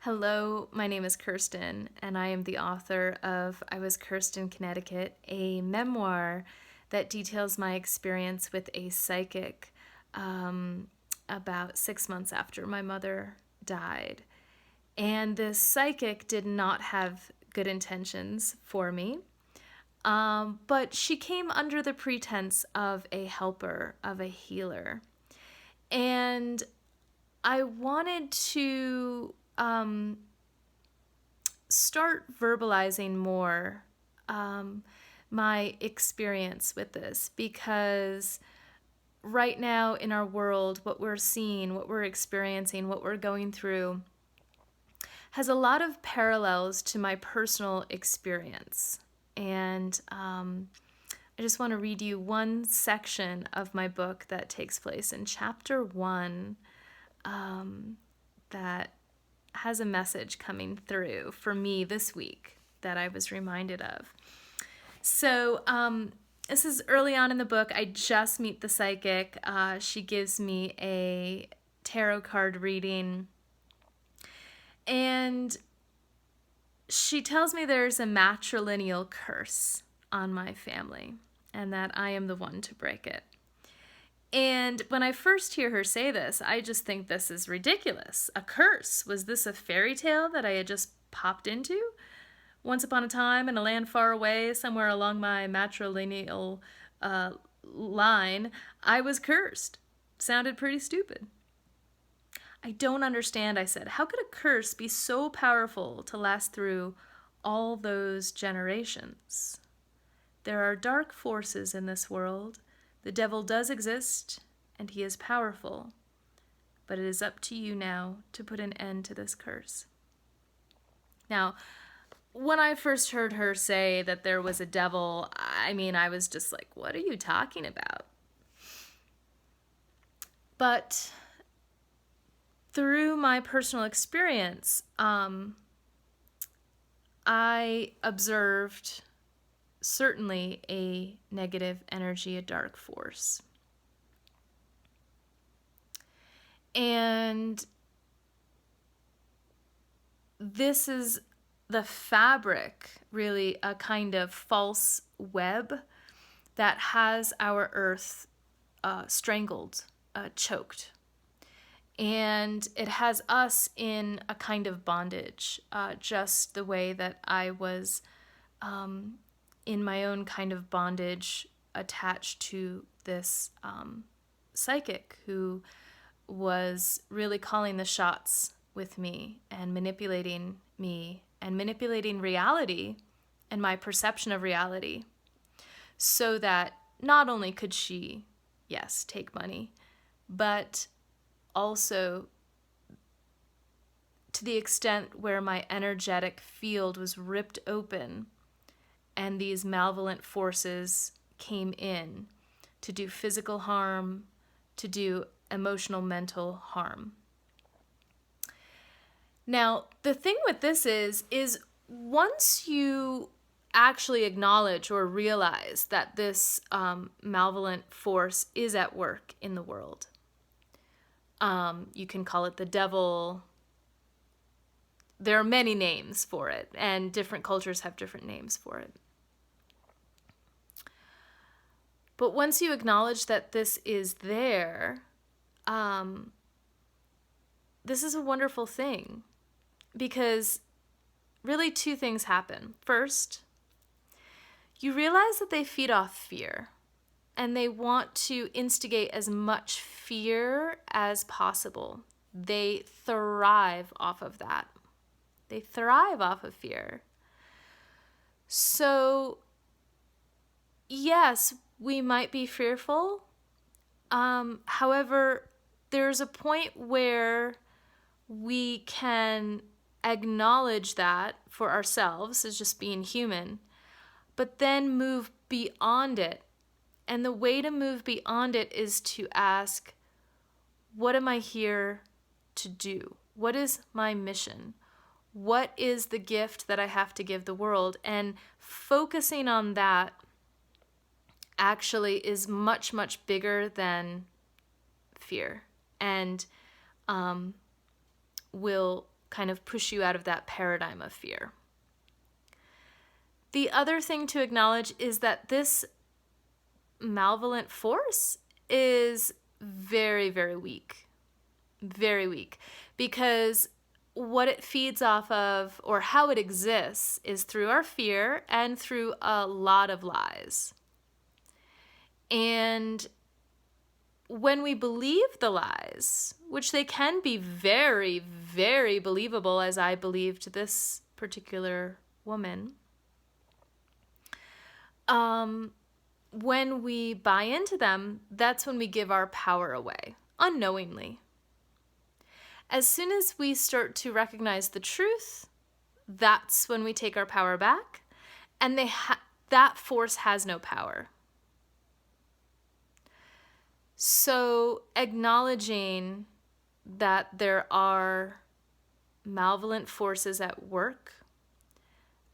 Hello, my name is Kirsten, and I am the author of I Was Cursed in Connecticut, a memoir that details my experience with a psychic about 6 months after my mother died. And this psychic did not have good intentions for me, but she came under the pretense of a helper, of a healer. And I wanted to start verbalizing more my experience with this, because right now in our world, what we're seeing, what we're experiencing, what we're going through has a lot of parallels to my personal experience. And I just want to read you one section of my book that takes place in chapter 1 that has a message coming through for me this week that I was reminded of. So this is early on in the book. I just meet the psychic. She gives me a tarot card reading, and she tells me there's a matrilineal curse on my family and that I am the one to break it. And when I first hear her say this, I just think this is ridiculous. A curse. Was this a fairy tale that I had just popped into? Once upon a time, in a land far away, somewhere along my matrilineal line, I was cursed. Sounded pretty stupid. I don't understand, I said. How could a curse be so powerful to last through all those generations? There are dark forces in this world. The devil does exist, and he is powerful. But it is up to you now to put an end to this curse. Now, when I first heard her say that there was a devil, I was just like, what are you talking about? But through my personal experience, I observed certainly a negative energy, a dark force. And this is the fabric, really a kind of false web that has our earth strangled, choked. And it has us in a kind of bondage, just the way that I was in my own kind of bondage attached to this psychic who was really calling the shots with me and manipulating reality and my perception of reality, so that not only could she, yes, take money, but also to the extent where my energetic field was ripped open and these malevolent forces came in to do physical harm, to do emotional, mental harm. Now, the thing with this is once you actually acknowledge or realize that this malevolent force is at work in the world, you can call it the devil. There are many names for it, and different cultures have different names for it. But once you acknowledge that this is there, this is a wonderful thing, because really two things happen. First, you realize that they feed off fear, and they want to instigate as much fear as possible. They thrive off of that. They thrive off of fear. So, yes, we might be fearful. However, there's a point where we can acknowledge that for ourselves as just being human, but then move beyond it. And the way to move beyond it is to ask, what am I here to do? What is my mission? What is the gift that I have to give the world? And focusing on that actually is much, much bigger than fear, and will kind of push you out of that paradigm of fear. The other thing to acknowledge is that this malevolent force is very, very weak. Very weak. Because what it feeds off of, or how it exists, is through our fear and through a lot of lies. And when we believe the lies, which they can be very, very believable, as I believed this particular woman, when we buy into them, that's when we give our power away, unknowingly. As soon as we start to recognize the truth, that's when we take our power back, and that force has no power. So acknowledging that there are malevolent forces at work,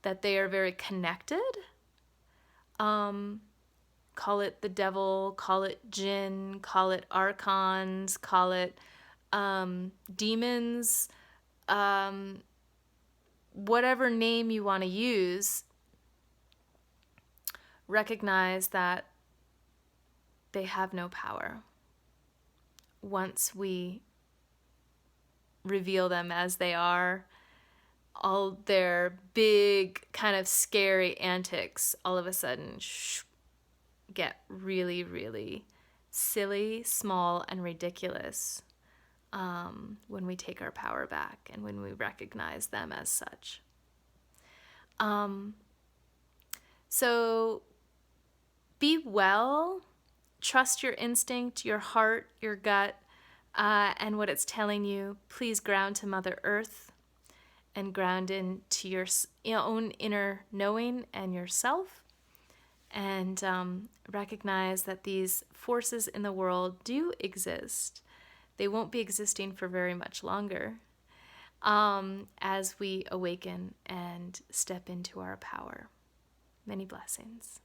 that they are very connected, call it the devil, call it jinn, call it archons, call it demons, whatever name you want to use, recognize that they have no power once we reveal them as they are. All their big kind of scary antics all of a sudden get really, really silly, small, and ridiculous when we take our power back and when we recognize them as such. So be well, trust your instinct, your heart, your gut, and what it's telling you. Please ground to Mother Earth and ground into your own inner knowing and yourself, and recognize that these forces in the world do exist. They won't be existing for very much longer as we awaken and step into our power. Many blessings.